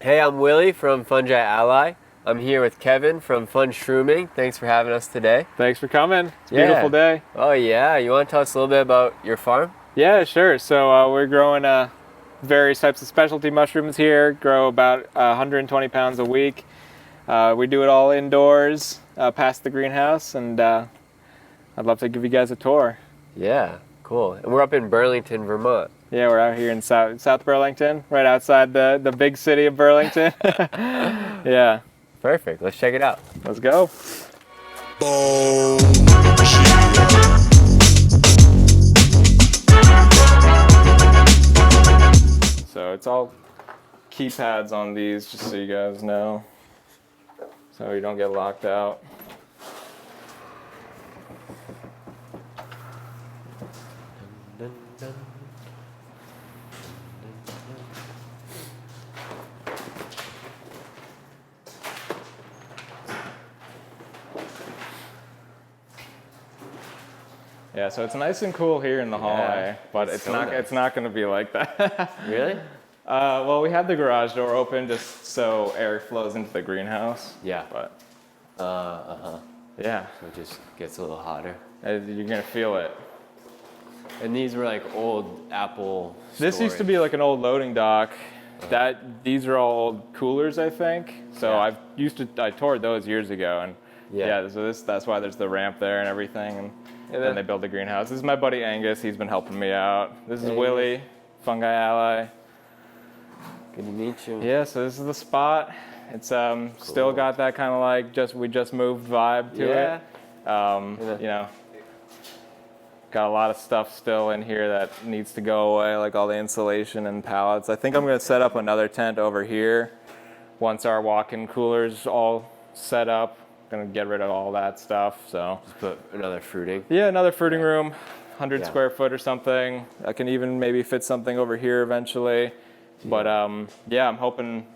Hey, I'm Willie from Fungi Ally. I'm here with Kevin from FUNJ Shrooming. Thanks for having us today. Thanks for coming. It's a beautiful Yeah. day. Oh yeah, you want to tell us a little bit about your farm? Yeah, sure. So we're growing various types of specialty mushrooms here. Grow about 120 pounds a week. We do it all indoors, past the greenhouse, and I'd love to give you guys a tour. Yeah, cool. And we're up in Burlington, Vermont. Yeah, we're out here in South Burlington, right outside the big city of Burlington. Yeah, Perfect. Let's check it out. let's go. So it's all keypads on these, just so you guys know, so you don't get locked out. Yeah, so it's nice and cool here in the hallway, but it's so not nice. it's not going to be like that. Really? Well, we have the garage door open just so air flows into the greenhouse. Yeah. But Uh-huh. yeah, So it just gets a little hotter. you're gonna feel it. And these were like old Apple This used to storage. be like an old loading dock. These are all old coolers, I think. So Yeah. I toured those years ago, and Yeah. so that's why there's the ramp there and everything, and then- then they built the greenhouse. This is my buddy Angus. He's been helping me out. This is Angus. Willie, Fungi Ally. Good to meet you. Yeah, so this is the spot. It's still got that kind of like we just moved vibe to Yeah. it. Yeah. You know, got a lot of stuff still in here that needs to go away, like all the insulation and pallets. I think I'm gonna set up another tent over here once our walk-in cooler's all set up. Gonna get rid of all that stuff. So Just put another fruiting. yeah, another fruiting room, 100 Yeah. square foot or something. I can even maybe fit something over here eventually. But yeah, I'm hoping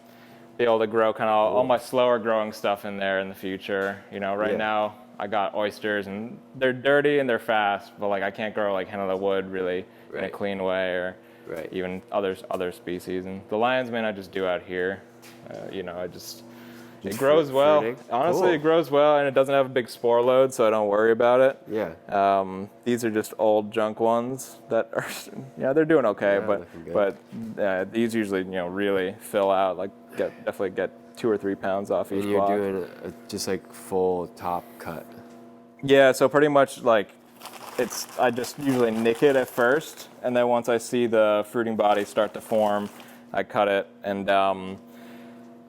be able to grow kind of all my slower growing stuff in there in the future. You know, right Yeah. now I got oysters and they're dirty and they're fast, but like I can't grow like hen of the wood really in a Right. clean way, or Right. even other species. And the lion's mane I just do out here. You know, it grows well. fruiting? Honestly, Cool. it grows well, and it doesn't have a big spore load, so I don't worry about it. Yeah. These are just old junk ones that are, yeah, they're doing okay, Yeah, looking good. but these usually, really fill out, like definitely get 2 or 3 pounds off each And you're block. doing just like full top cut. Yeah, so pretty much like I just usually nick it at first, and then once I see the fruiting body start to form, I cut it. And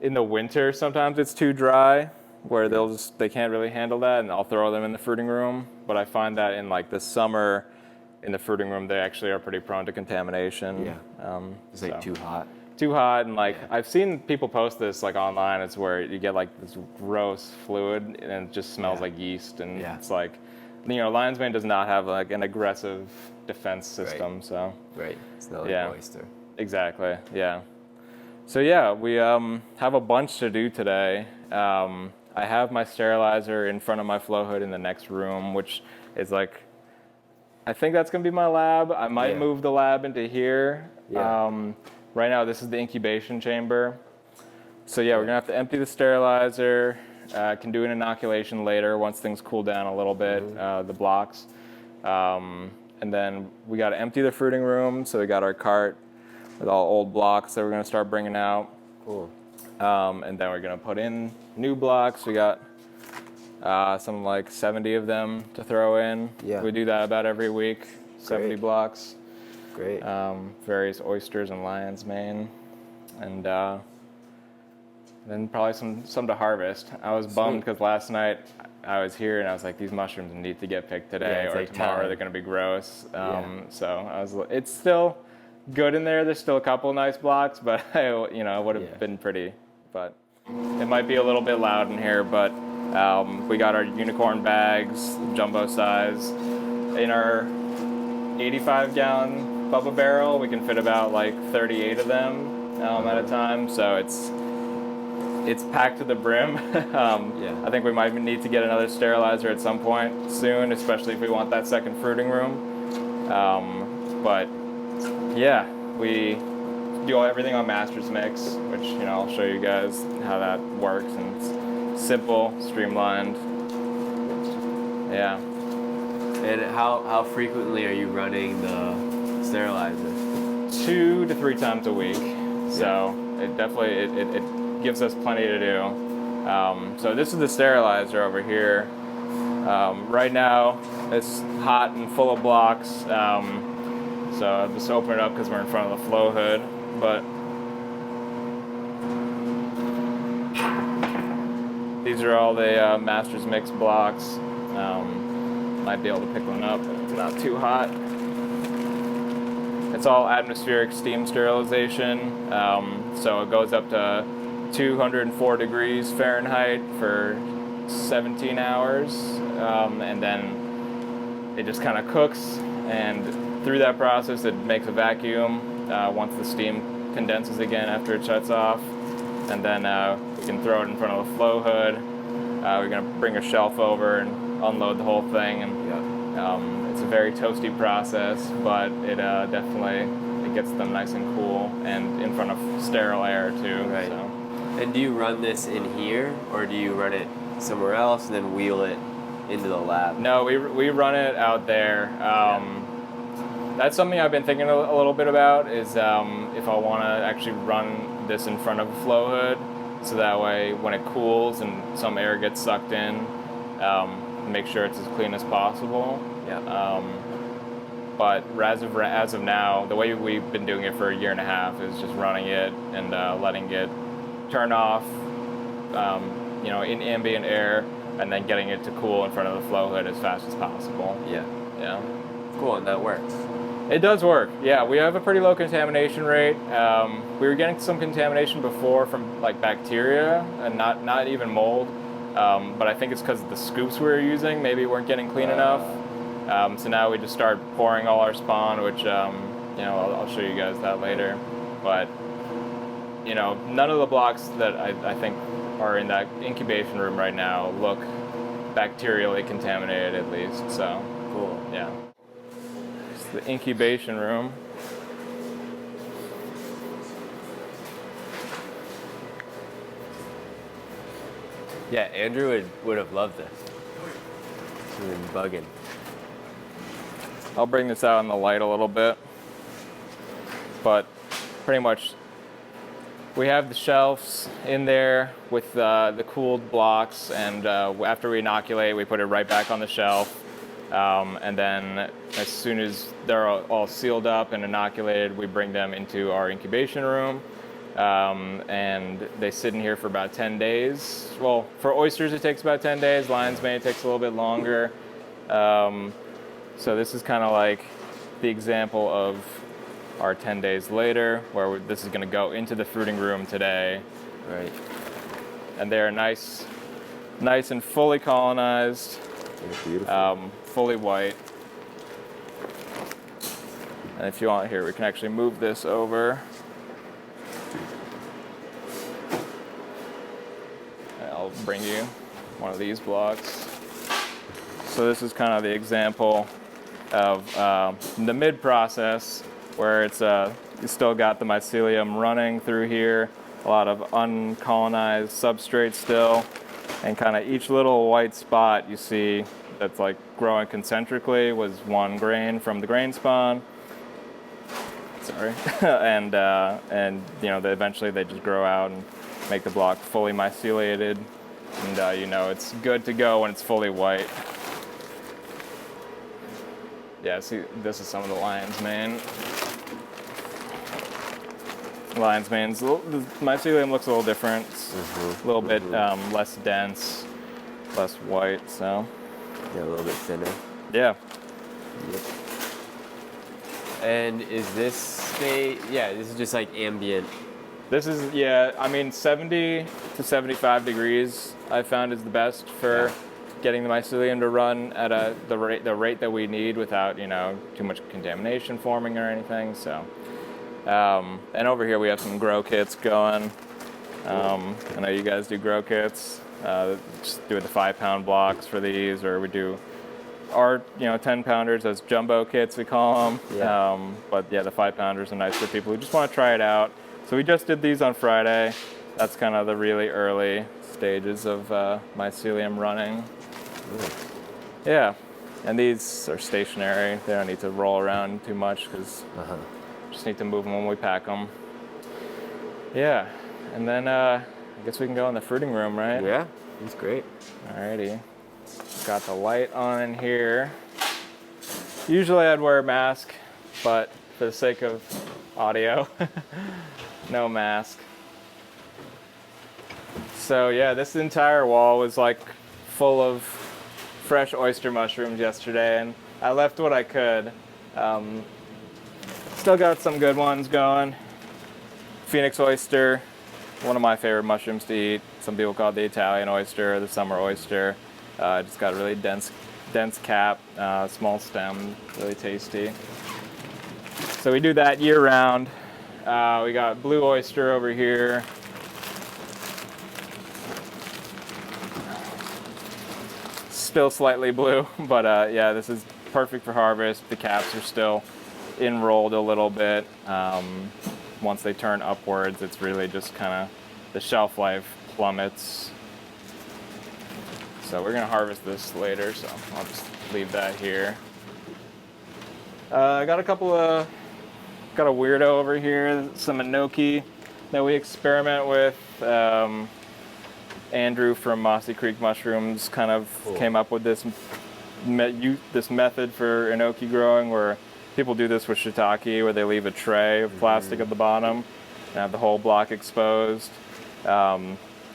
in the winter, sometimes it's too dry, where they can't really handle that, and I'll throw them in the fruiting room. But I find that in like the summer, in the fruiting room, they actually are pretty prone to contamination. Yeah. It's like So- too hot. too hot, and like Yeah. I've seen people post this like online. It's where you get like this gross fluid, and it just smells Yeah. like yeast, and Yeah. it's like, lion's mane does not have like an aggressive defense system. So Right. It's not like Yeah. oyster. exactly, yeah. So yeah, we have a bunch to do today. I have my sterilizer in front of my flow hood in the next room, which is like, I think that's gonna be my lab. I might Yeah. move the lab into here. Yeah. Right now, this is the incubation chamber. So yeah, we're gonna have to empty the sterilizer. Can do an inoculation later once things cool down a little bit, the blocks. And then we gotta empty the fruiting room. So we got our cart with all old blocks that we're gonna start bringing out. Cool. And then we're gonna put in new blocks. We got some like 70 of them to throw in. Yeah. We do that about every week, 70 Great. blocks. Great. Various oysters and lion's mane, and then probably some to harvest. I was bummed because last night I was here and I was like, these mushrooms need to get picked Yeah, today it's or like tomorrow. time. They're gonna be gross. Yeah. So it's still good in there. There's still a couple nice blocks, but it would have Yeah. been pretty. But it might be a little bit loud in here. But we got our unicorn bags, jumbo size, in our 85-gallon Bubba barrel. We can fit about like 38 of them at a time. So it's packed to the brim. Yeah. I think we might need to get another sterilizer at some point soon, especially if we want that second fruiting room. But yeah, we do everything on Master's Mix, which, you know, I'll show you guys how that works, and it's simple, streamlined. Yeah. And how frequently are you running the sterilizer? 2 to 3 times a week. So it definitely, it gives us plenty to do. So this is the sterilizer over here. Right now it's hot and full of blocks. So I'll just open it up because we're in front of the flow hood. But these are all the Master's Mix blocks. Might be able to pick one up, but it's not too hot. It's all atmospheric steam sterilization, so it goes up to 204 degrees Fahrenheit for 17 hours, and then it just kind of cooks, and through that process it makes a vacuum once the steam condenses again after it shuts off, and then we can throw it in front of the flow hood. We're going to bring a shelf over and unload the whole thing, and it's a very toasty process, but it definitely it gets them nice and cool and in front of sterile air too. Right. So. And do you run this in here, or do you run it somewhere else and then wheel it into the lab? No, we run it out there. That's something I've been thinking a little bit about, is if I want to actually run this in front of a flow hood, so that way when it cools and some air gets sucked in, make sure it's as clean as possible. Yeah. But as of now, the way we've been doing it for 1.5 years is just running it and letting it turn off, in ambient air, and then getting it to cool in front of the flow hood as fast as possible. Yeah. Yeah. Cool, and that works. It does work. Yeah, we have a pretty low contamination rate. We were getting some contamination before from like bacteria and not even mold. But I think it's because the scoops we were using maybe weren't getting clean enough. So now we just start pouring all our spawn, which I'll show you guys that later. But none of the blocks that I think are in that incubation room right now look bacterially contaminated, at least. So cool. Yeah. It's the incubation room. Yeah, Andrew would have loved this. He's been bugging. I'll bring this out in the light a little bit, but pretty much we have the shelves in there with the cooled blocks, and after we inoculate, we put it right back on the shelf, and then as soon as they're all sealed up and inoculated, we bring them into our incubation room. And they sit in here for about 10 days. Well, for oysters it takes about 10 days. Lion's mane takes a little bit longer. So this is kind of like the example of our 10 days later, where this is going to go into the fruiting room today. Right. And they're nice and fully colonized. Beautiful. Fully white. And if you want here, we can actually move this over. I'll bring you one of these blocks. So this is kind of the example of the mid process, where it's you still got the mycelium running through here, a lot of uncolonized substrate still, and kind of each little white spot you see that's like growing concentrically was one grain from the grain spawn. Sorry. and eventually they just grow out and make the block fully myceliated, and it's good to go when it's fully white. Yeah, see, this is some of the lion's mane. Lion's mane's the mycelium looks a little different. It's a little bit less dense, less white. So yeah, a little bit thinner. Yeah. Yep. And is this this is just like ambient. This is 70 to 75 degrees I found is the best for getting the mycelium to run at the rate that we need without too much contamination forming or anything. So and over here we have some grow kits going. I know you guys do grow kits. Just do the 5-pound blocks for these, or we do our 10 pounders, those jumbo kits we call them. Yeah. But yeah, the 5 pounders are nice for people who just want to try it out. So we just did these on Friday. That's kind of the really early stages of mycelium running. Yeah, and these are stationary. They don't need to roll around too much because just need to move them when we pack them. Yeah, and then I guess we can go in the fruiting room, right? Yeah, it's great. Alrighty. Got the light on in here. Usually I'd wear a mask, but for the sake of audio, no mask. So yeah, this entire wall was like full of fresh oyster mushrooms yesterday, and I left what I could. Still got some good ones going. Phoenix oyster, one of my favorite mushrooms to eat. Some people call it the Italian oyster or the summer oyster. Just got a really dense cap, small stem, really tasty. So we do that year round. We got blue oyster over here. Still slightly blue, but yeah, this is perfect for harvest. The caps are still enrolled a little bit. Once they turn upwards, it's really just kind of the shelf life plummets. So we're gonna harvest this later, so I'll just leave that here. I got a weirdo over here, some enoki that we experiment with. Andrew from Mossy Creek Mushrooms kind of came up with this method for enoki growing, where people do this with shiitake, where they leave a tray of plastic at the bottom and have the whole block exposed.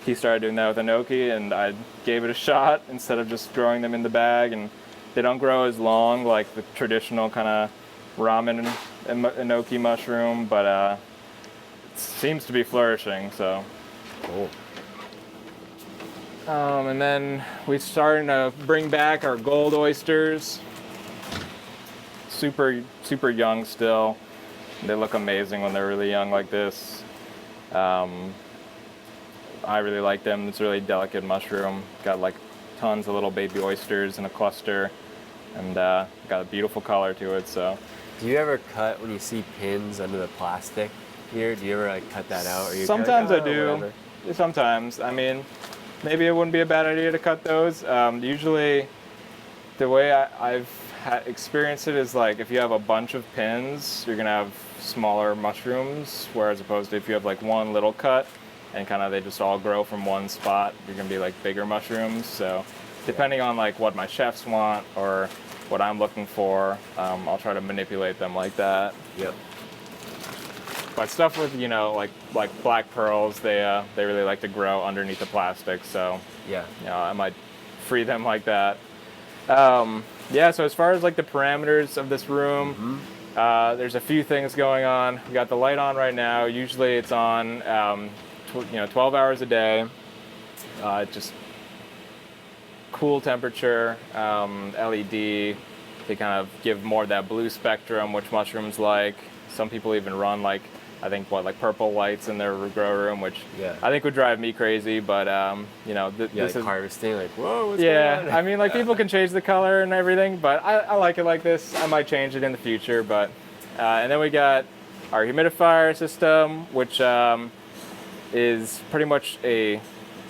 He started doing that with enoki, and I gave it a shot instead of just growing them in the bag. And they don't grow as long like the traditional kind of ramen enoki mushroom, but it seems to be flourishing. So Cool. And then we're starting to bring back our gold oysters. Super young still. They look amazing when they're really young like this. I really like them. It's a really delicate mushroom. Got like tons of little baby oysters in a cluster, and got a beautiful color to it. So, Do you ever cut when you see pins under the plastic here? Do you ever like cut that out? Or you sometimes like, I do. whatever? Sometimes. I mean, maybe it wouldn't be a bad idea to cut those. Usually, the way I've experienced it is like if you have a bunch of pins, you're gonna have smaller mushrooms. Whereas opposed to if you have like one little cut and kind of they just all grow from one spot, you're gonna be like bigger mushrooms. So depending on like what my chefs want or what I'm looking for, I'll try to manipulate them like that. Yep. But stuff with like black pearls, they really like to grow underneath the plastic. So Yeah. I might free them like that. Yeah. So as far as like the parameters of this room, there's a few things going on. We got the light on right now. Usually it's on 12 hours a day. Just cool temperature, LED. They kind of give more of that blue spectrum, which mushrooms like. Some people even run like purple lights in their grow room, which I think would drive me crazy. But this like is harvesting, like whoa, what's going on? I mean, like people can change the color and everything, but I like it like this. I might change it in the future, but and then we got our humidifier system, which is pretty much a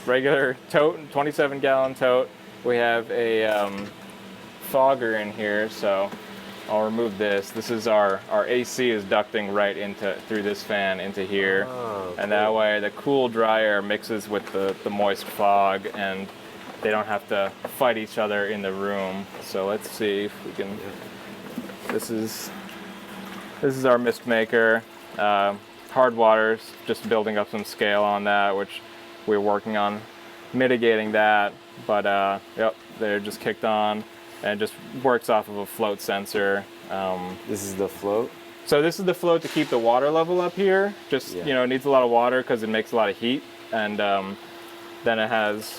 regular tote, 27-gallon tote. We have a fogger in here, so I'll remove this. This is our AC is ducting right through this fan into here, and that way the cool dry air mixes with the moist fog, and they don't have to fight each other in the room. So let's see if we can. This is our mist maker. Hard water's just building up some scale on that, which we're working on mitigating that. But yep, they're just kicked on. And it just works off of a float sensor. This is the float? So this is the float to keep the water level up here. Just, it needs a lot of water because it makes a lot of heat. And then it has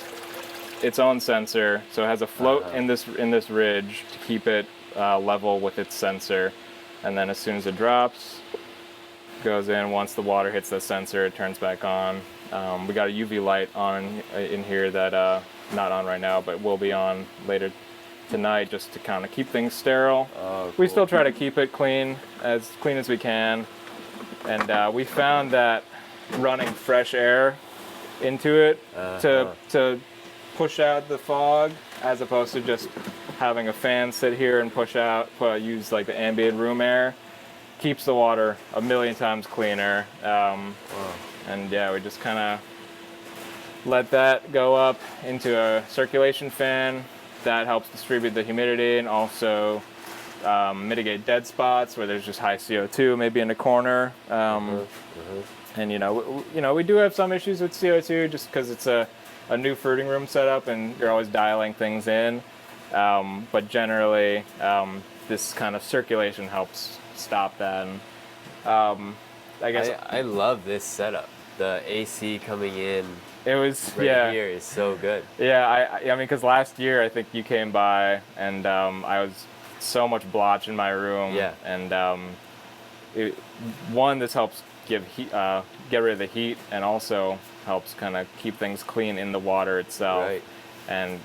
its own sensor. So it has a float in this ridge to keep it level with its sensor. And then as soon as it drops, it goes in. Once the water hits the sensor, it turns back on. We got a UV light on in here that not on right now, but will be on later tonight just to kind of keep things sterile. Oh, We cool. still try to keep it clean as we can. And we found that running fresh air into it to push out the fog, as opposed to just having a fan sit here and use like the ambient room air, keeps the water a million times cleaner. And yeah, we just kind of let that go up into a circulation fan. That helps distribute the humidity and also mitigate dead spots where there's just high CO2, maybe in a corner. And we do have some issues with CO2 just because it's a new fruiting room setup and you're always dialing things in. But generally, this kind of circulation helps stop that. And, I guess I love this setup. The AC coming in it was right here is so good. Yeah, I mean, because last year I think you came by and I was so much blotch in my room. Yeah. And this helps give heat, get rid of the heat, and also helps kind of keep things clean in the water itself. Right. And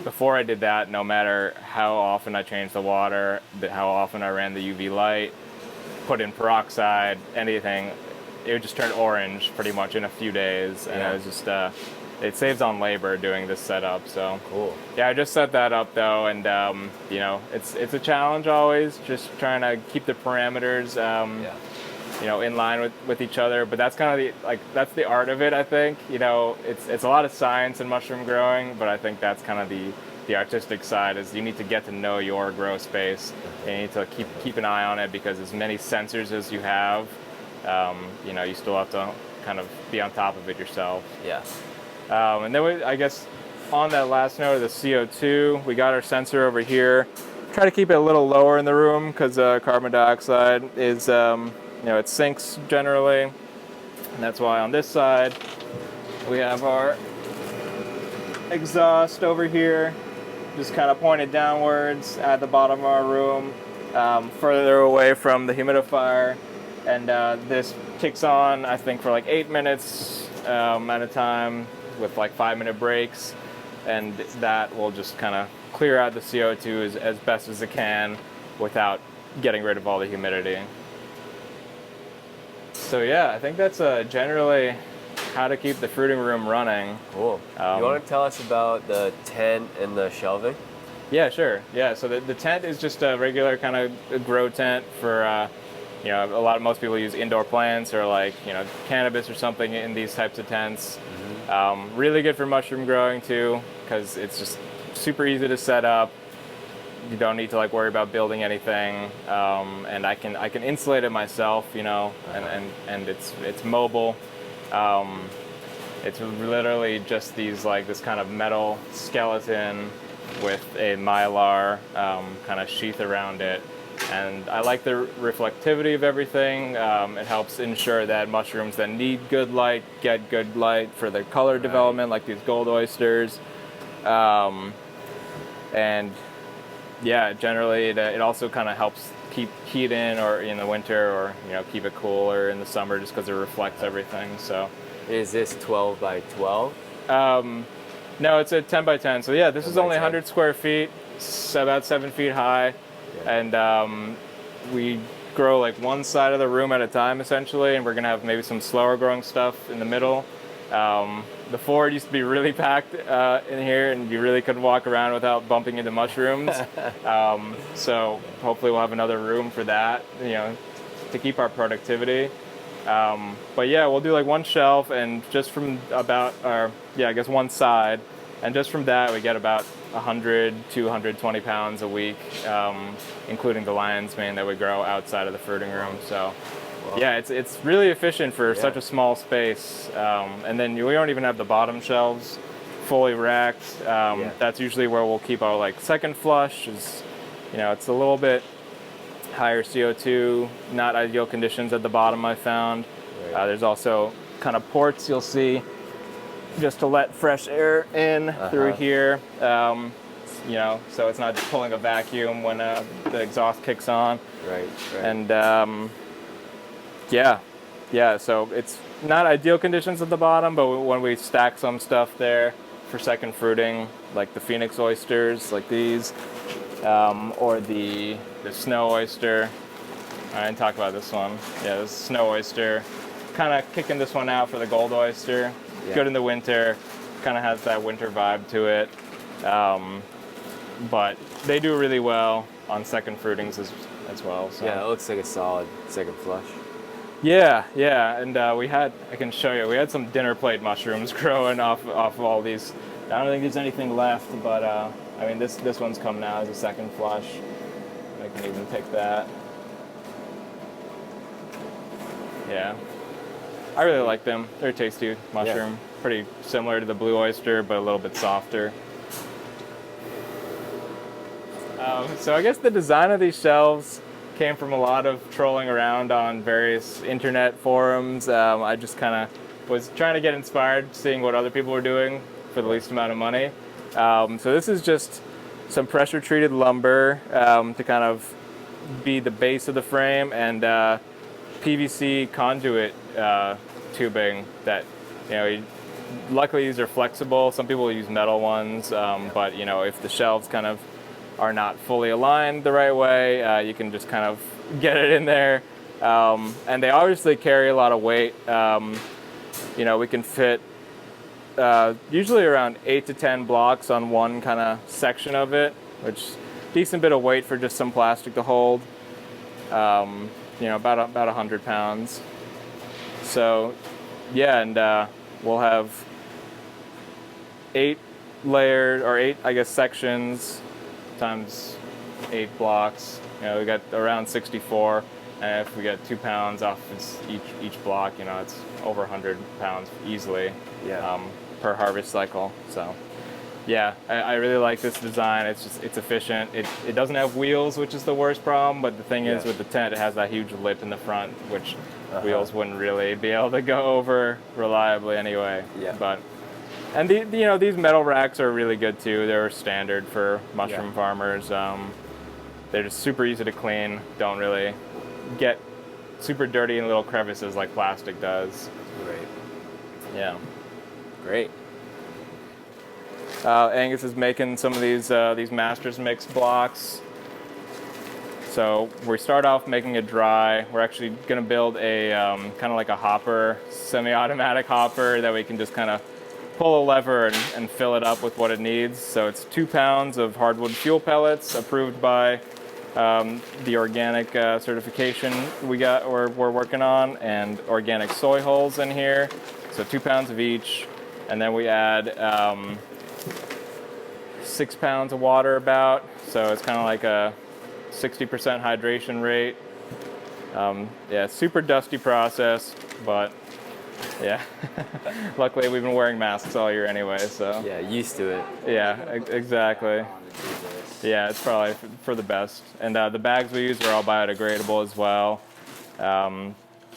before I did that, no matter how often I changed the water, how often I ran the UV light, put in peroxide, anything, it would just turn orange pretty much in a few days. And it was just it saves on labor doing this setup. So cool. Yeah, I just set that up though, and it's a challenge always, just trying to keep the parameters in line with each other. But that's kind of that's the art of it, I think. It's a lot of science in mushroom growing, but I think that's kind of the artistic side, is you need to get to know your grow space, and you need to keep an eye on it, because as many sensors as you have, you still have to kind of be on top of it yourself. Yeah. And then I guess on that last note of the CO2, we got our sensor over here. Try to keep it a little lower in the room because carbon dioxide is, it sinks generally. And that's why on this side, we have our exhaust over here, just kind of pointed downwards at the bottom of our room, further away from the humidifier. And this kicks on, I think, for like 8 minutes at a time with like 5-minute breaks. And that will just kind of clear out the CO2 as best as it can without getting rid of all the humidity. So yeah, I think that's generally how to keep the fruiting room running. Cool. You want to tell us about the tent and the shelving? Yeah, sure. Yeah, so the tent is just a regular kind of grow tent for, most people use indoor plants or cannabis or something in these types of tents. Mm-hmm. Really good for mushroom growing too, because it's just super easy to set up. You don't need to worry about building anything, and I can insulate it myself, and it's mobile. It's literally just this kind of metal skeleton with a mylar kind of sheath around it. And I like the reflectivity of everything. It helps ensure that mushrooms that need good light get good light for their color development, like these gold oysters. And yeah, generally it also kind of helps keep heat in or in the winter, or keep it cooler in the summer, just because it reflects everything. So is this 12 by 12? No, it's a 10 by 10. So yeah, this is only 10. 100 square feet, about 7 feet high. And we grow one side of the room at a time, essentially, and we're going to have maybe some slower growing stuff in the middle. Before, it used to be really packed in here, and you really couldn't walk around without bumping into mushrooms. So hopefully we'll have another room for that, to keep our productivity. But yeah, we'll do one shelf, and just from one side, and just from that we get about 100 to 120 pounds a week, including the lion's mane that we grow outside of the fruiting room. So yeah, it's really efficient for such a small space. And then we don't even have the bottom shelves fully racked. That's usually where we'll keep our second flush. It's a little bit higher CO2, not ideal conditions at the bottom, I found. There's also kind of ports you'll see just to let fresh air in through here. So it's not just pulling a vacuum when the exhaust kicks on. Right. And so it's not ideal conditions at the bottom, but when we stack some stuff there, for second fruiting, like the Phoenix oysters, like these, or the snow oyster. I didn't talk about this one. Yeah, this snow oyster. Kind of kicking this one out for the gold oyster. Yeah. Good in the winter. Kind of has that winter vibe to it. But they do really well on second fruitings as well. So. Yeah, it looks like a solid second flush. Yeah, and I can show you, we had some dinner plate mushrooms growing off of all these. I don't think there's anything left, but I mean, this one's coming out as a second flush. I can even pick that. Yeah, I really like them. They're a tasty mushroom. Yeah. Pretty similar to the blue oyster, but a little bit softer. So I guess the design of these shelves came from a lot of trolling around on various internet forums. I just kind of was trying to get inspired, seeing what other people were doing for the least amount of money. So this is just some pressure treated lumber to kind of be the base of the frame, and PVC conduit tubing that, luckily these are flexible. Some people use metal ones, but if the shelves kind of are not fully aligned the right way, you can just kind of get it in there. And they obviously carry a lot of weight. We can fit usually around 8 to 10 blocks on one kind of section of it, which decent bit of weight for just some plastic to hold. About 100 pounds. So yeah, and we'll have 8 layers, or 8, I guess, sections times 8 blocks. We got around 64, and if we get 2 pounds off each block, it's over 100 pounds easily. Yeah. Per harvest cycle. So yeah, I really like this design. It's efficient. It doesn't have wheels, which is the worst problem, but the thing is with the tent, it has that huge lip in the front, which wheels wouldn't really be able to go over reliably anyway. Yeah. And these metal racks are really good too. They're standard for mushroom farmers. They're just super easy to clean. Don't really get super dirty in little crevices like plastic does. Great. Yeah. Great. Angus is making some of these Masters Mix blocks. So we start off making it dry. We're actually going to build a kind of like a hopper, semi-automatic hopper that we can just kind of pull a lever and fill it up with what it needs. So it's 2 pounds of hardwood fuel pellets approved by the organic certification we're working on, and organic soy hulls in here. So 2 pounds of each, and then we add 6 pounds of water about. So it's kind of like a 60% hydration rate. Super dusty process, but yeah. Luckily we've been wearing masks all year anyway, so. Yeah, used to it. Yeah, exactly. Yeah, it's probably for the best. And the bags we use are all biodegradable as well.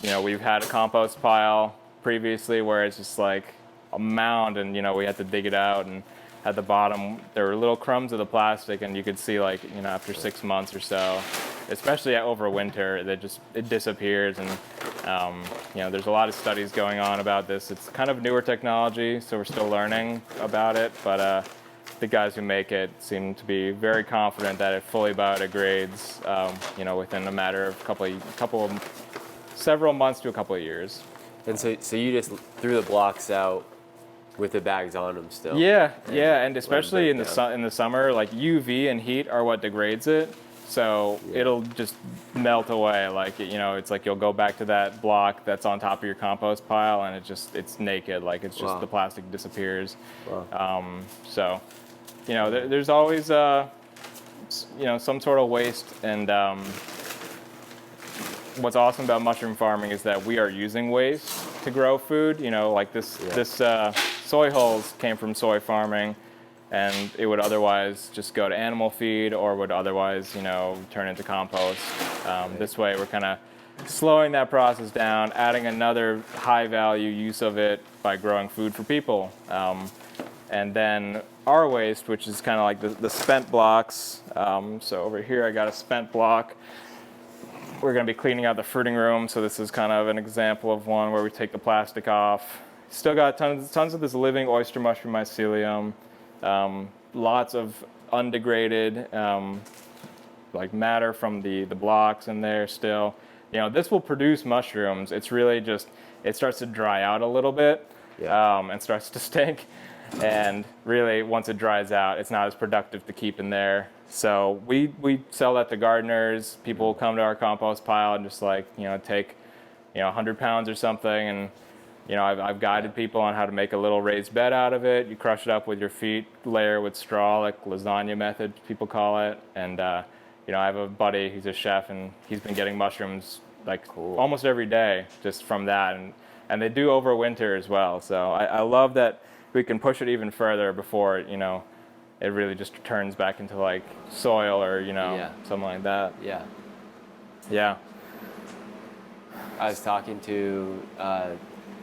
We've had a compost pile previously where it's just like a mound, and we had to dig it out, and at the bottom there were little crumbs of the plastic, and you could see after 6 months or so, especially over winter, it disappears. And there's a lot of studies going on about this. It's kind of newer technology, so we're still learning about it, but the guys who make it seem to be very confident that it fully biodegrades within a matter of several months to a couple of years. And so you just threw the blocks out with the bags on them still. Yeah, and especially in the summer, like UV and heat are what degrades it. So it'll just melt away. It's like you'll go back to that block that's on top of your compost pile, and it's naked. The plastic disappears. Wow. There's always some sort of waste. And what's awesome about mushroom farming is that we are using waste to grow food. This soy hulls came from soy farming, and it would otherwise just go to animal feed, or would otherwise, turn into compost. This way we're kind of slowing that process down, adding another high value use of it by growing food for people. And then our waste, which is kind of like the spent blocks. So over here I got a spent block. We're going to be cleaning out the fruiting room, so this is kind of an example of one where we take the plastic off, Still got tons of this living oyster mushroom mycelium, lots of undegraded like matter from the blocks in there still. You know, this will produce mushrooms. It's really just, it starts to dry out a little bit, and starts to stink. And really, once it dries out, it's not as productive to keep in there. So we sell that to gardeners. People will come to our compost pile and just like, you know, take, you know, 100 pounds or something. And, you know, I've guided people on how to make a little raised bed out of it. You crush it up with your feet, layer with straw, like lasagna method, people call it. And, you know, I have a buddy, he's a chef, and he's been getting mushrooms like almost every day just from that. And they do overwinter as well. So I love that we can push it even further before, you know, it really just turns back into like soil or, you know, something like that. Yeah. I was talking to,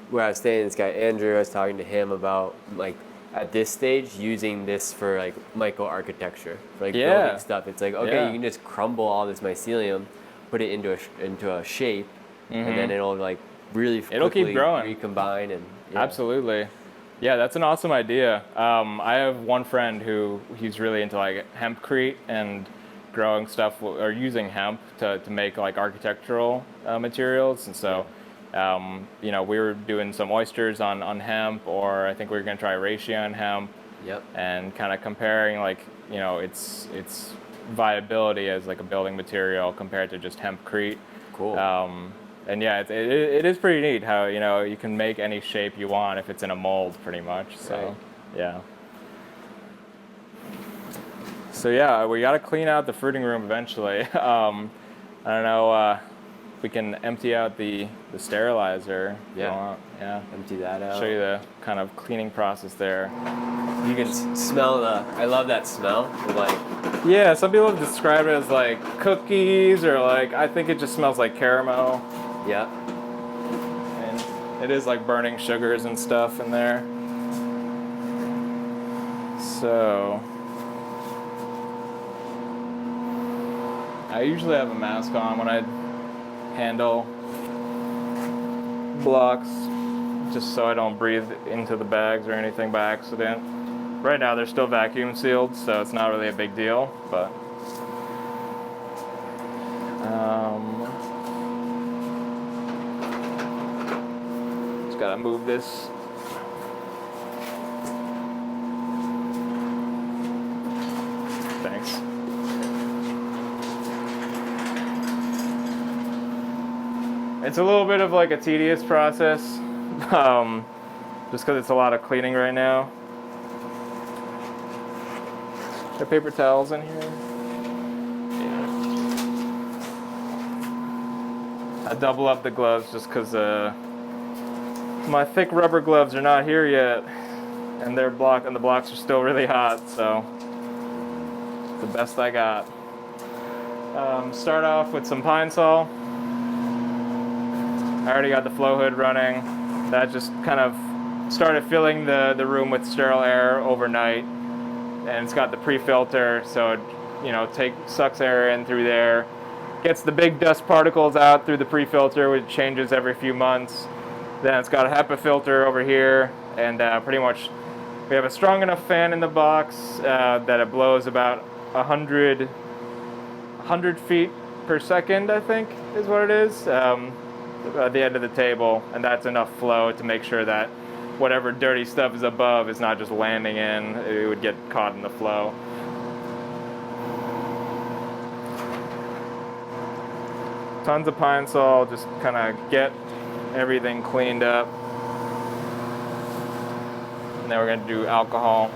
where I was staying, this guy Andrew, I was talking to him about like at this stage using this for like micro-architecture, for like building stuff. It's like, okay, you can just crumble all this mycelium, put it into a shape, and then it'll like really quickly keep growing, recombine. And absolutely. Yeah, that's an awesome idea. I have one friend who he's really into like hempcrete and growing stuff or using hemp to make like architectural materials. And so, you know, we were doing some oysters on hemp, or I think we were going to try ratio on hemp. And kind of comparing like, you know, its viability as like a building material compared to just hempcrete. And yeah, it is pretty neat how, you know, you can make any shape you want if it's in a mold pretty much. So, So yeah, we got to clean out the fruiting room eventually. I don't know, we can empty out the sterilizer. Empty that out. Show you the kind of cleaning process there. You can smell I love that smell. Like, yeah, some people have described it as like cookies, or like, I think it just smells like caramel. And it is like burning sugars and stuff in there. So I usually have a mask on when I handle blocks, just so I don't breathe into the bags or anything by accident. Right now they're still vacuum sealed, so it's not really a big deal, but just gotta move this. Thanks. It's a little bit of like a tedious process, just because it's a lot of cleaning right now. Are there paper towels in here? I double up the gloves just because my thick rubber gloves are not here yet, and the blocks are still really hot, so it's the best I got. Start off with some pine sol. I already got the flow hood running. That just kind of started filling the room with sterile air overnight. And it's got the pre-filter, so it, you know, sucks air in through there. Gets the big dust particles out through the pre-filter, which changes every few months. Then it's got a HEPA filter over here, and pretty much we have a strong enough fan in the box that it blows about 100 feet per second, I think is what it is. At the end of the table, and that's enough flow to make sure that whatever dirty stuff is above is not just landing in, it would get caught in the flow. Tons of pine sol, just kind of get everything cleaned up. And then we're going to do alcohol.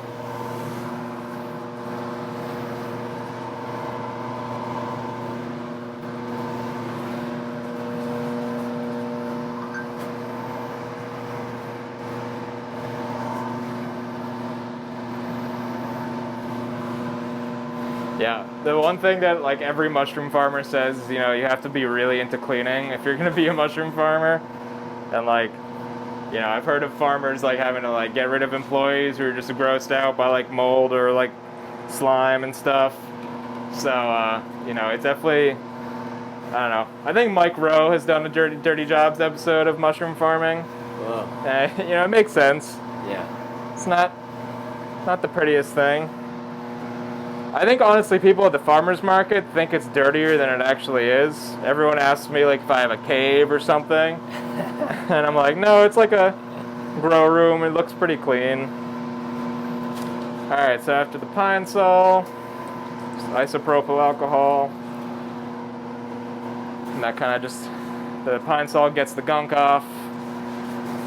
Yeah, the one thing that like every mushroom farmer says is, you know, you have to be really into cleaning if you're gonna be a mushroom farmer. And like, you know, I've heard of farmers like having to like get rid of employees who are just grossed out by like mold or like slime and stuff. So, you know, it's definitely, I don't know. I think Mike Rowe has done a Dirty Jobs episode of mushroom farming. Whoa. You know, it makes sense. Yeah. It's not the prettiest thing. I think honestly people at the farmers market think it's dirtier than it actually is. Everyone asks me like if I have a cave or something. And I'm like, no, it's like a grow room. It looks pretty clean. Alright, so after the pine sol, isopropyl alcohol. And that kind of just, the pine sol gets the gunk off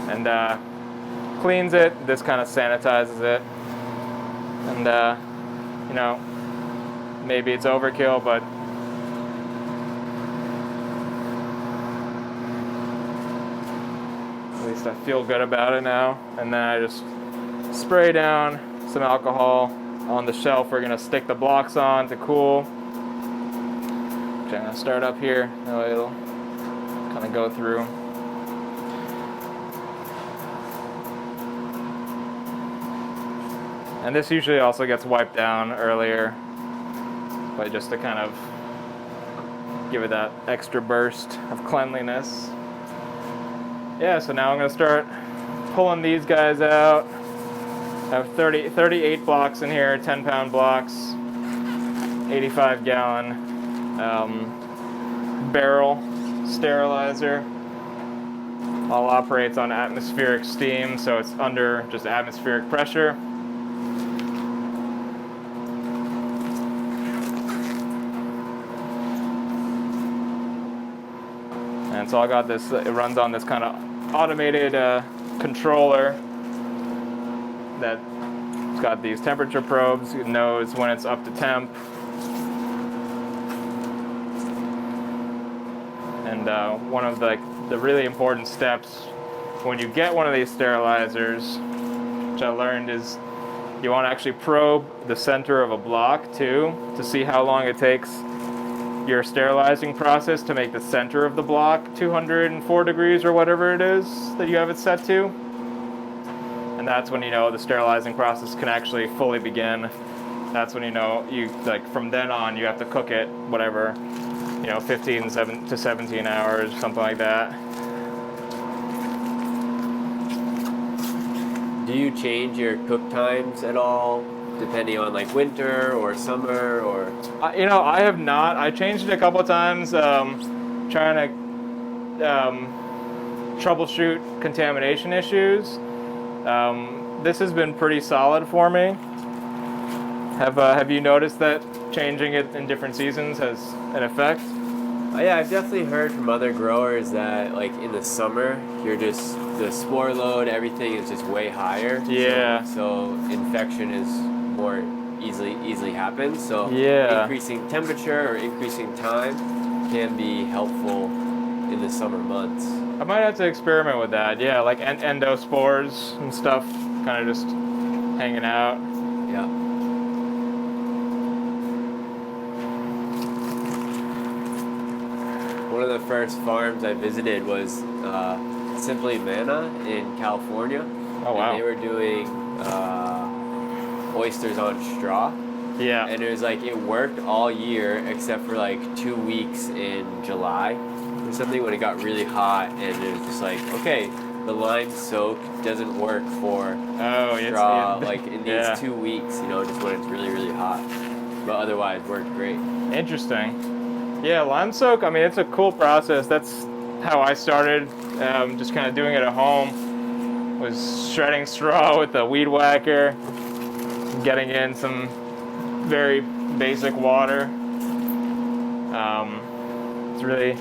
and cleans it. This kind of sanitizes it. And, you know, maybe it's overkill, but at least I feel good about it now. And then I just spray down some alcohol on the shelf we're gonna stick the blocks on to cool. I'm gonna start up here, that way it'll kind of go through. And this usually also gets wiped down earlier, but just to kind of give it that extra burst of cleanliness. Yeah, so now I'm gonna start pulling these guys out. I have 38 blocks in here, 10-pound blocks, 85-gallon barrel sterilizer. All operates on atmospheric steam, so it's under just atmospheric pressure. And so I got this, it runs on this kind of automated controller that's got these temperature probes. It knows when it's up to temp. And one of the really important steps when you get one of these sterilizers, which I learned, is you want to actually probe the center of a block too, to see how long it takes your sterilizing process to make the center of the block 204 degrees or whatever it is that you have it set to. And that's when you know the sterilizing process can actually fully begin. That's when you know from then on you have to cook it, whatever, 15 to 17 hours, something like that. Do you change your cook times at all, depending on like winter or summer or? I have not. I changed it a couple of times, trying to troubleshoot contamination issues. This has been pretty solid for me. Have you noticed that changing it in different seasons has an effect? Yeah, I've definitely heard from other growers that like in the summer, the spore load, everything is just way higher. Yeah. So infection is more easily happens. So yeah, increasing temperature or increasing time can be helpful in the summer months. I might have to experiment with that. Yeah, like endospores and stuff, kind of just hanging out. Yeah. One of the first farms I visited was Simply Manna in California. Oh wow. And they were doing oysters on straw. Yeah. And it was like it worked all year except for like 2 weeks in July or something when it got really hot, and it was just like, okay, the lime soak doesn't work for straw like in these 2 weeks, just when it's really, really hot. But otherwise worked great. Interesting. Yeah, lime soak, I mean, it's a cool process. That's how I started, just kind of doing it at home. Was shredding straw with a weed whacker, getting in some very basic water. It's really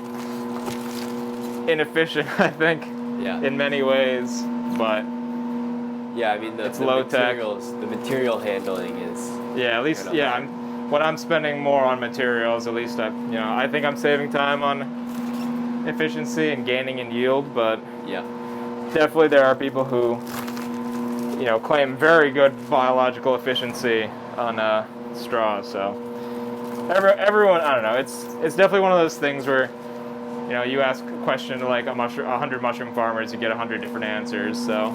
inefficient, I think, in many ways, but yeah, I mean it's low tech. The material handling is at least when I'm spending more on materials, at least I think I'm saving time on efficiency and gaining in yield, but definitely there are people who claim very good biological efficiency on straw. So everyone, I don't know, it's definitely one of those things where you ask a question to like 100 mushroom farmers, you get 100 different answers. So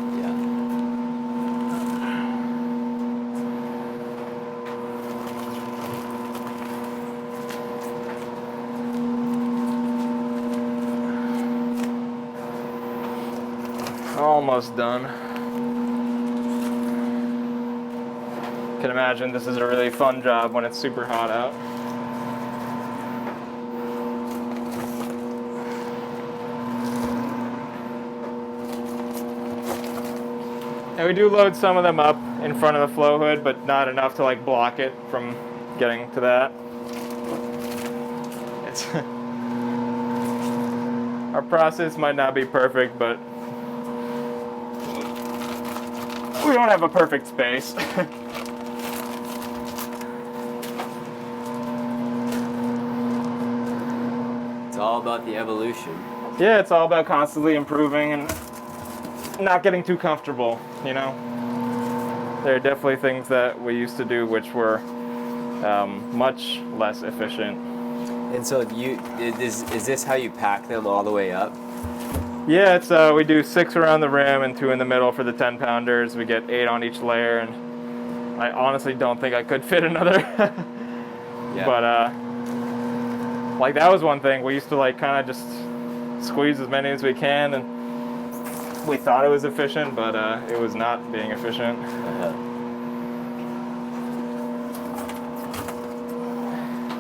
oh almost done. Can imagine this is a really fun job when it's super hot out. And we do load some of them up in front of the flow hood, but not enough to like block it from getting to that. It's our process might not be perfect, but we don't have a perfect space. It's all about the evolution. Yeah, it's all about constantly improving and not getting too comfortable, you know? There are definitely things that we used to do which were much less efficient. And so is this how you pack them all the way up? Yeah, it's we do 6 around the rim and 2 in the middle for the 10-pounders. We get 8 on each layer, and I honestly don't think I could fit another. Yeah. But like that was one thing. We used to like kind of just squeeze as many as we can, and we thought it was efficient, but it was not being efficient.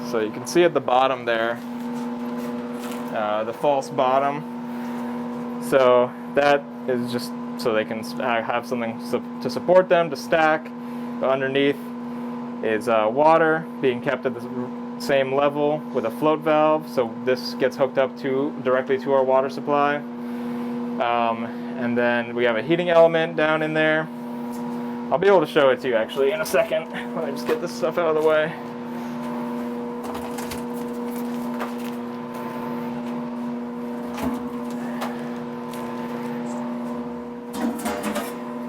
So you can see at the bottom there, the false bottom. So that is just so they can have something to support them, to stack. But underneath is water being kept at the same level with a float valve. So this gets hooked up directly to our water supply. And then we have a heating element down in there. I'll be able to show it to you actually in a second. Let me just get this stuff out of the way.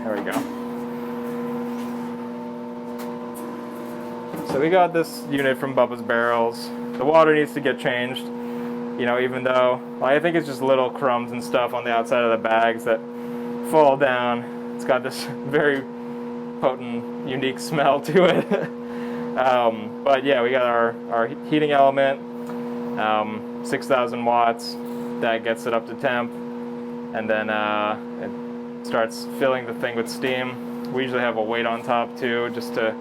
There we go. So we got this unit from Bubba's Barrels. The water needs to get changed. You know, even though I think it's just little crumbs and stuff on the outside of the bags that fall down. It's got this very potent, unique smell to it. But yeah, we got our heating element, 6,000 watts. That gets it up to temp, and then it starts filling the thing with steam. We usually have a weight on top too, just to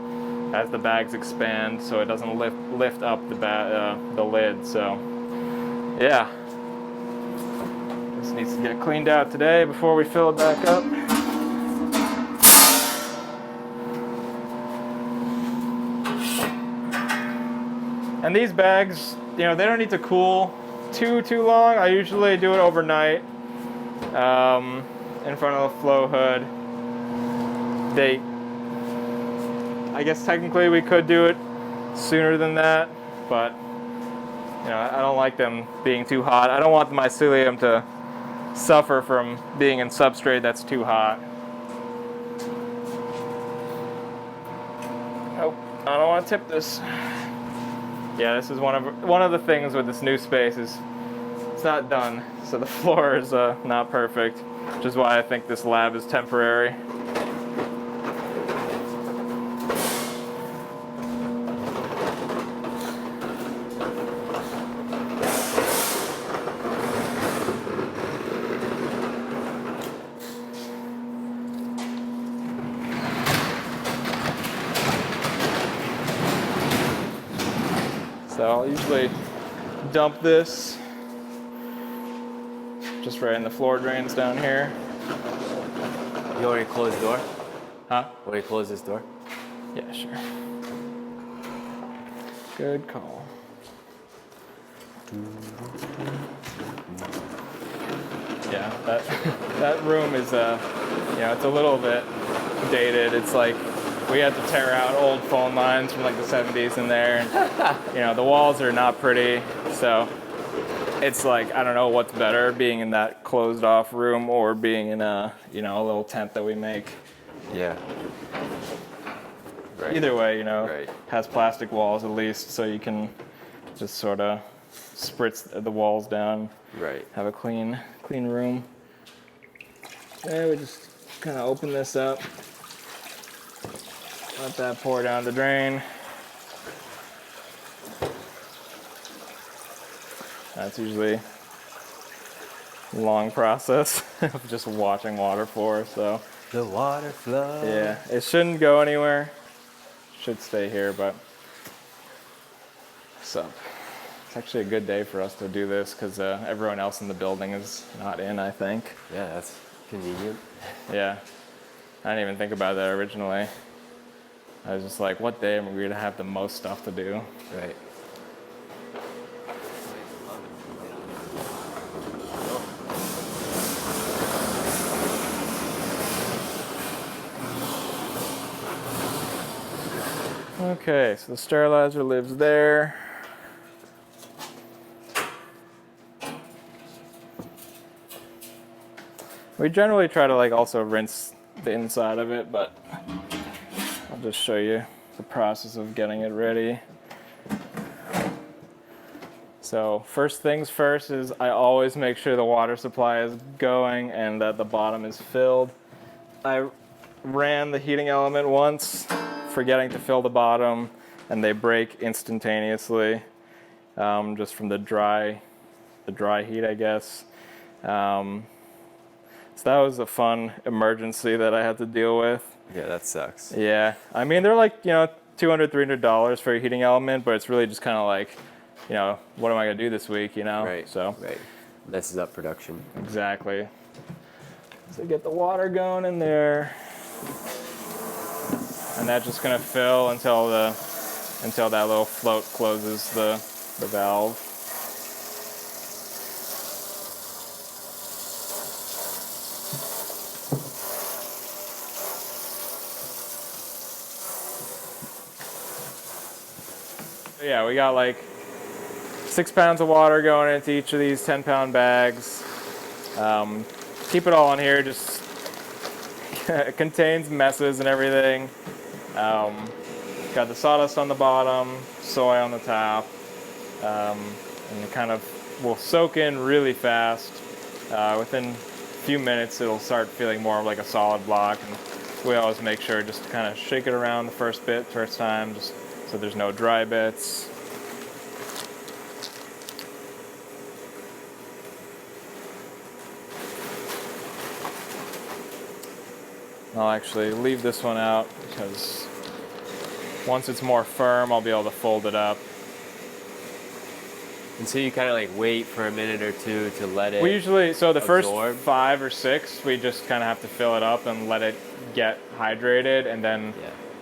as the bags expand, so it doesn't lift up the lid. So. Yeah, this needs to get cleaned out today before we fill it back up. And these bags, you know, they don't need to cool too long. I usually do it overnight in front of the flow hood. I guess technically we could do it sooner than that, but you know, I don't like them being too hot. I don't want the mycelium to suffer from being in substrate that's too hot. Oh, I don't want to tip this. Yeah, this is one of the things with this new space is it's not done, so the floor is not perfect, which is why I think this lab is temporary. So I'll usually dump this just right in the floor drains down here. You already closed the door? Huh? Already close this door? Yeah, sure. Good call. Yeah, that room is it's a little bit dated. It's like we had to tear out old phone lines from like the 70s in there. And, you know, the walls are not pretty, so it's like I don't know what's better, being in that closed off room or being in a little tent that we make. Yeah. Right. Either way, Right. has plastic walls at least, so you can just sort of spritz the walls down. Right. Have a clean room. There, we just kind of open this up. Let that pour down the drain. That's usually long process of just watching water pour. So The water flow. yeah, it shouldn't go anywhere. Should stay here, but so it's actually a good day for us to do this because everyone else in the building is not in, I think. Yeah, that's convenient. Yeah, I didn't even think about that originally. I was just like, what day am we gonna have the most stuff to do? Right. Okay, so the sterilizer lives there. We generally try to like also rinse the inside of it, but I'll just show you the process of getting it ready. So first things first is I always make sure the water supply is going and that the bottom is filled. I ran the heating element once, forgetting to fill the bottom, and they break instantaneously, just from the dry heat, I guess. So that was a fun emergency that I had to deal with. Yeah, that sucks. Yeah, I mean they're like $200, $300 for a heating element, but it's really just kind of like, what am I gonna do this week? Right. So right. Messes up production. exactly. So get the water going in there. And that's just gonna fill until that little float closes the valve. Yeah, we got like 6 pounds of water going into each of these 10-pound bags. Keep it all in here, just it contains messes and everything. Got the sawdust on the bottom, soy on the top, and it kind of will soak in really fast. Within a few minutes, it'll start feeling more like a solid block. And we always make sure just to kind of shake it around the first time, just so there's no dry bits. I'll actually leave this one out because once it's more firm, I'll be able to fold it up. And so you kind of like wait for a minute or two to let it. We usually, so the absorb. first 5 or 6, we just kind of have to fill it up and let it get hydrated. And then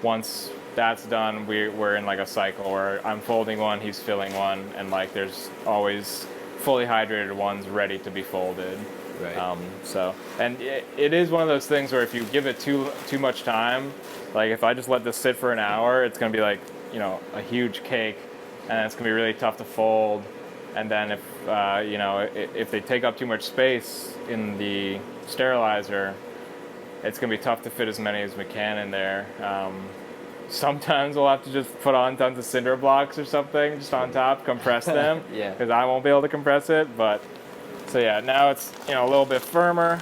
once that's done, we're in like a cycle where I'm folding one, he's filling one, and like there's always fully hydrated ones ready to be folded. Right. And it is one of those things where if you give it too much time, like if I just let this sit for an hour, it's gonna be like a huge cake, and it's gonna be really tough to fold. And then if they take up too much space in the sterilizer, it's gonna be tough to fit as many as we can in there. Sometimes we'll have to just put on tons of cinder blocks or something just on top, compress them, because I won't be able to compress it. But so yeah, now it's a little bit firmer.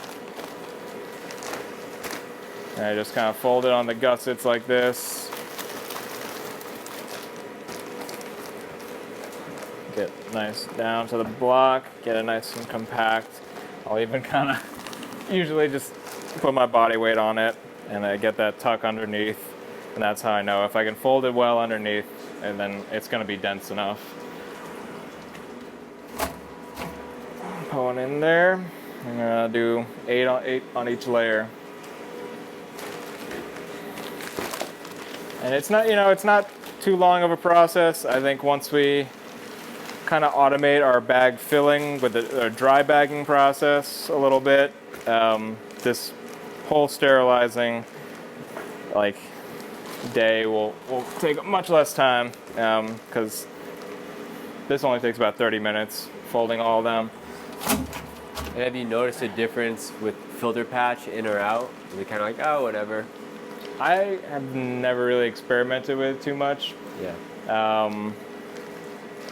And I just kind of fold it on the gussets like this. Get nice down to the block, get it nice and compact. I'll even kind of usually just put my body weight on it, and I get that tuck underneath. And that's how I know if I can fold it well underneath, and then it's going to be dense enough. Put one in there. I'm going to do 8 on each layer. And it's not too long of a process. I think once we kind of automate our bag filling with the dry bagging process a little bit, this whole sterilizing day will take much less time, because this only takes about 30 minutes folding all of them. And have you noticed a difference with filter patch in or out? Is it kind of like, oh, whatever? I have never really experimented with it too much.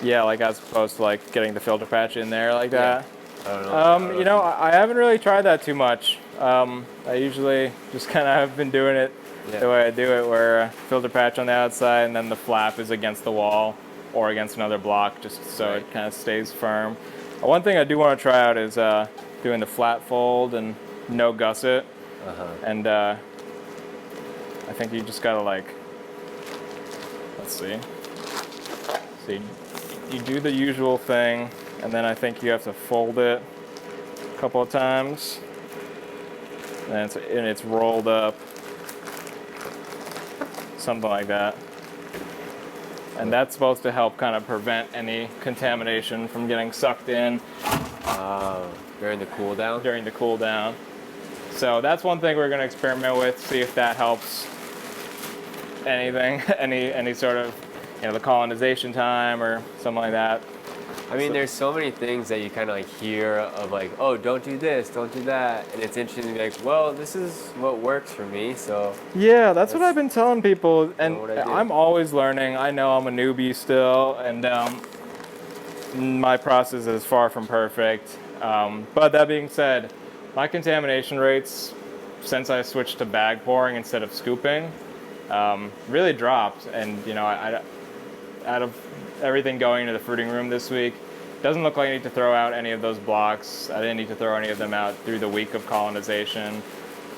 Yeah, like as opposed to like getting the filter patch in there like that. I don't know. I haven't really tried that too much. I usually just kind of have been doing it the way I do it, where filter patch on the outside and then the flap is against the wall or against another block, just so it kind of stays firm. One thing I do want to try out is doing the flat fold and no gusset. And I think you just gotta like, let's see. So you do the usual thing, and then I think you have to fold it a couple of times, and it's rolled up, something like that. And that's supposed to help kind of prevent any contamination from getting sucked in. During the cool down? During the cool down. So that's one thing we're going to experiment with, see if that helps anything, any sort of, the colonization time or something like that. I mean, there's so many things that you kind of like hear of like, oh, don't do this, don't do that. And it's interesting to be like, well, this is what works for me, so. Yeah, that's what I've been telling people. And I'm always learning. I know I'm a newbie still, and my process is far from perfect. But that being said, my contamination rates, since I switched to bag pouring instead of scooping, really dropped. And, out of everything going to the fruiting room this week, doesn't look like I need to throw out any of those blocks. I didn't need to throw any of them out through the week of colonization.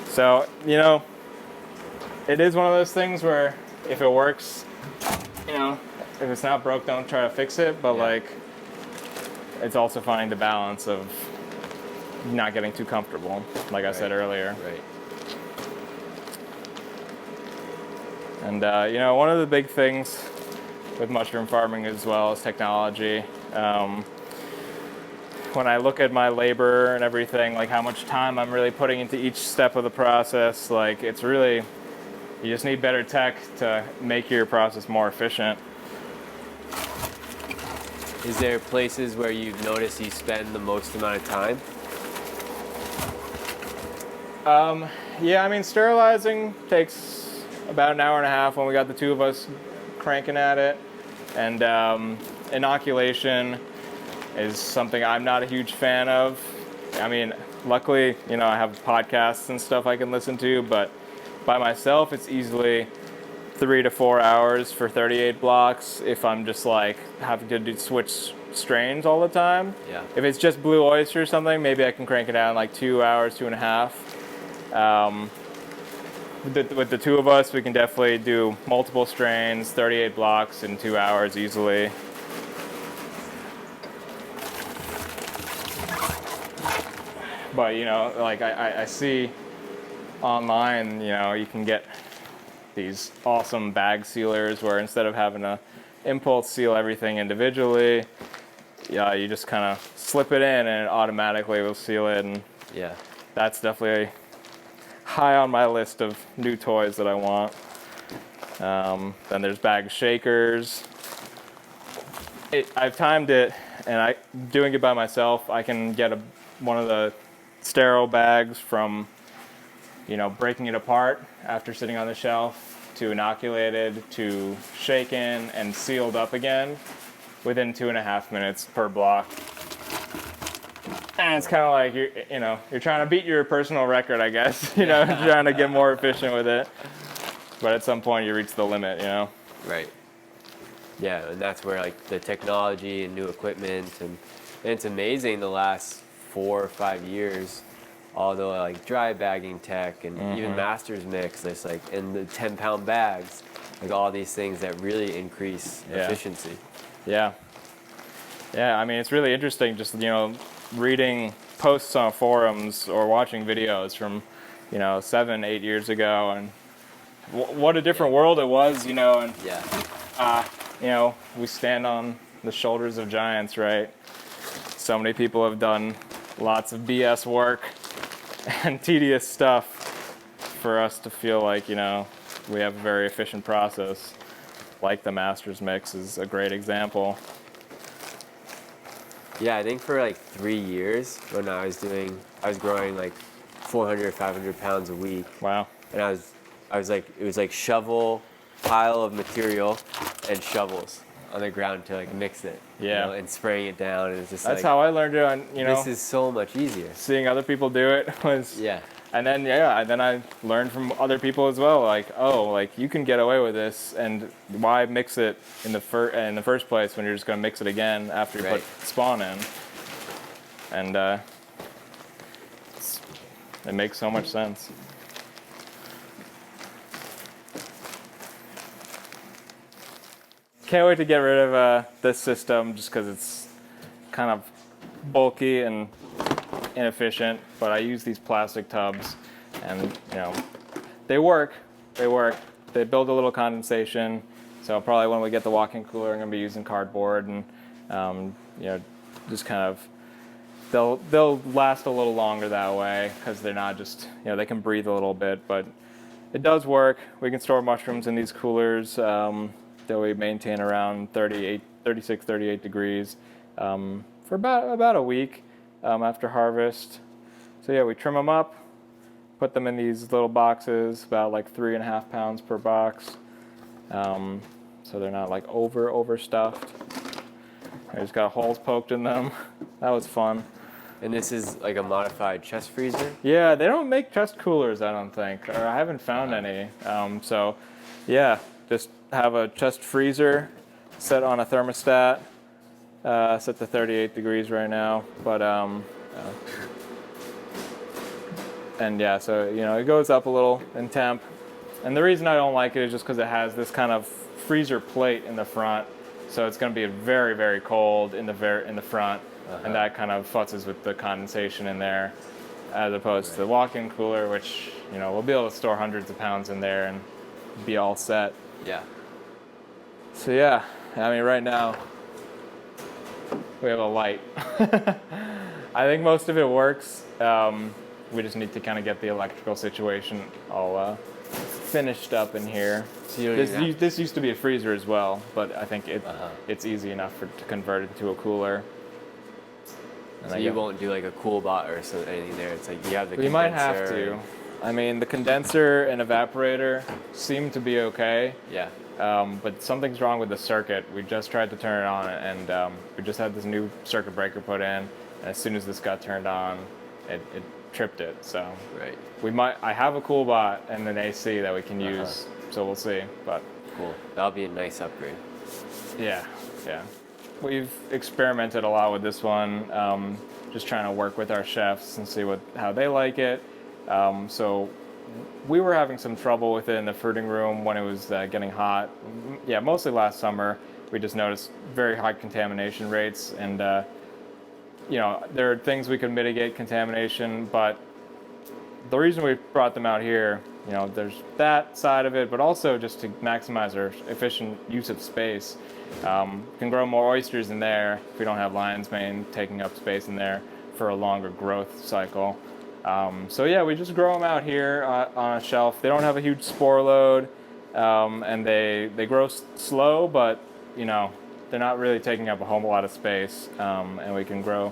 So, it is one of those things where if it works, if it's not broke, don't try to fix it. But like, it's also finding the balance of not getting too comfortable, like I said earlier. Right. And one of the big things with mushroom farming as well as technology. When I look at my labor and everything, like how much time I'm really putting into each step of the process, like it's really, you just need better tech to make your process more efficient. Is there places where you've noticed you spend the most amount of time? Yeah, I mean, sterilizing takes about an hour and a half when we got the two of us cranking at it. And inoculation is something I'm not a huge fan of. I mean, luckily, I have podcasts and stuff I can listen to, but by myself, it's easily 3 to 4 hours for 38 blocks if I'm just like having to switch strains all the time. Yeah. If it's just blue oyster or something, maybe I can crank it down like 2 hours, 2.5. With the two of us, we can definitely do multiple strains, 38 blocks in 2 hours easily. But, like I see online, you can get these awesome bag sealers where instead of having to impulse seal everything individually, you just kind of slip it in and it automatically will seal it. And that's definitely high on my list of new toys that I want. Then there's bag shakers. I've timed it, and doing it by myself, I can get one of the sterile bags from, breaking it apart after sitting on the shelf to inoculated to shaken and sealed up again within 2.5 minutes per block. And it's kind of like you're trying to beat your personal record, I guess. Trying to get more efficient with it. But at some point, you reach the limit. Right. Yeah, and that's where like the technology and new equipment and it's amazing the last 4 or 5 years. All the like dry bagging tech and even Master's Mix, there's like in the 10-pound bags, like all these things that really increase efficiency. Yeah. I mean, it's really interesting. Just reading posts on forums or watching videos from 7-8 years ago, and what a different world it was, and we stand on the shoulders of giants, right? So many people have done lots of BS work and tedious stuff for us to feel like we have a very efficient process. Like the Master's Mix is a great example. Yeah, I think for like 3 years when I was growing like 400, 500 pounds a week. Wow. And I was like, it was like shovel, pile of material, and shovels on the ground to like mix it. Yeah. And spraying it down, and it's just that's how I learned it on, this is so much easier. Seeing other people do it was. Yeah. And then then I learned from other people as well. Like, you can get away with this, and why mix it in the first place when you're just going to mix it again after you put spawn in? And It makes so much sense. Can't wait to get rid of this system just because it's kind of bulky and inefficient, but I use these plastic tubs and, you know, they work. They build a little condensation. So probably when we get the walk-in cooler, I'm gonna be using cardboard and, you know, just kind of, they'll last a little longer that way because they're not just, you know, they can breathe a little bit, but it does work. We can store mushrooms in these coolers that we maintain around 36, 38 degrees for about a week after harvest. So yeah, we trim them up, put them in these little boxes, about like 3.5 pounds per box. So they're not like overstuffed. I just got holes poked in them. That was fun. And this is like a modified chest freezer? Yeah, they don't make chest coolers, I don't think, or I haven't found any. So yeah, just have a chest freezer set on a thermostat, set to 38 degrees right now, but and yeah, so you know, it goes up a little in temp. And the reason I don't like it is just because it has this kind of freezer plate in the front, so it's going to be very, very cold in the front, and that kind of futzes with the condensation in there, as opposed to the walk-in cooler, which, you know, we'll be able to store hundreds of pounds in there and be all set. Yeah. So yeah, I mean, right now we have a light. I think most of it works. We just need to kind of get the electrical situation all finished up in here. So This used to be a freezer as well, but I think it's easy enough to convert it to a cooler. So you won't do like a cool bot or anything there. It's like you have the condenser. We might have to. I mean, the condenser and evaporator seem to be okay. Yeah. But something's wrong with the circuit. We just tried to turn it on, and we just had this new circuit breaker put in. And as soon as this got turned on, it tripped it. So right. I have a cool bot and an AC that we can use. So we'll see. But cool. That'll be a nice upgrade. Yeah. We've experimented a lot with this one, just trying to work with our chefs and see how they like it. So we were having some trouble with it in the fruiting room when it was getting hot. Yeah, mostly last summer. We just noticed very high contamination rates, and you know, there are things we could mitigate contamination, but the reason we brought them out here, you know, there's that side of it, but also just to maximize our efficient use of space. Can grow more oysters in there if we don't have lion's mane taking up space in there for a longer growth cycle. So yeah, we just grow them out here on a shelf. They don't have a huge spore load, and they grow slow, but you know, they're not really taking up a whole lot of space, and we can grow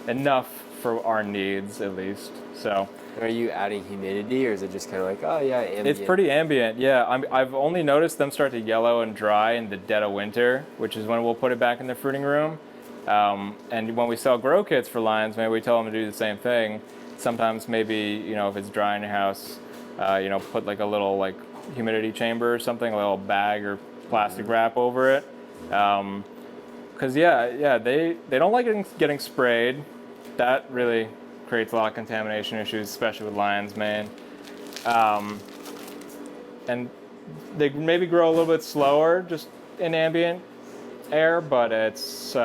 enough for our needs at least. So. Are you adding humidity, or is it just kind of like, oh yeah, ambient? It's pretty ambient, yeah. I've only noticed them start to yellow and dry in the dead of winter, which is when we'll put it back in the fruiting room. And when we sell grow kits for lions, maybe we tell them to do the same thing. Sometimes maybe, you know, if it's dry in your house, you know, put like a little like humidity chamber or something, a little bag or plastic wrap over it. Because yeah, they don't like getting sprayed. That really creates a lot of contamination issues, especially with lion's mane. And they maybe grow a little bit slower just in ambient air, but it's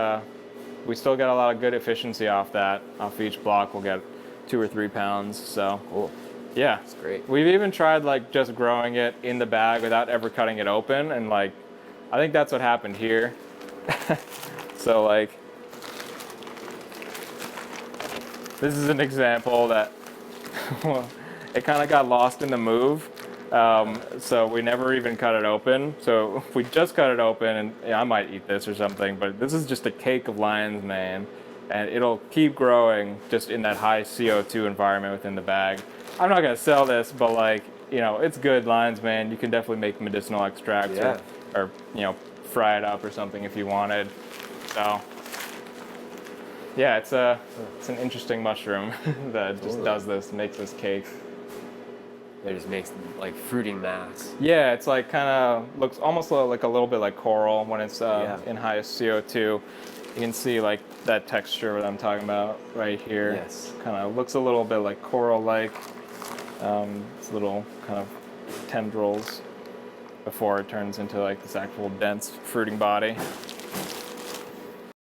we still get a lot of good efficiency off that. Off each block we'll get 2 or 3 pounds. So cool. Yeah, that's great. We've even tried like just growing it in the bag without ever cutting it open, and like I think that's what happened here. So like this is an example that it kind of got lost in the move. So we never even cut it open. So if we just cut it open, and yeah, I might eat this or something, but this is just a cake of lion's mane, and it'll keep growing just in that high CO2 environment within the bag. I'm not gonna sell this, but like, you know, it's good lion's mane. You can definitely make medicinal extracts, or you know, fry it up or something if you wanted. So yeah, it's an interesting mushroom that just does this, makes this cake. It just makes like fruiting mass. Yeah, it's like kind of looks almost like a little bit like coral when it's in highest CO2. You can see like that texture that I'm talking about right here. Yes. Kind of looks a little bit like coral-like. It's little kind of tendrils before it turns into like this actual dense fruiting body.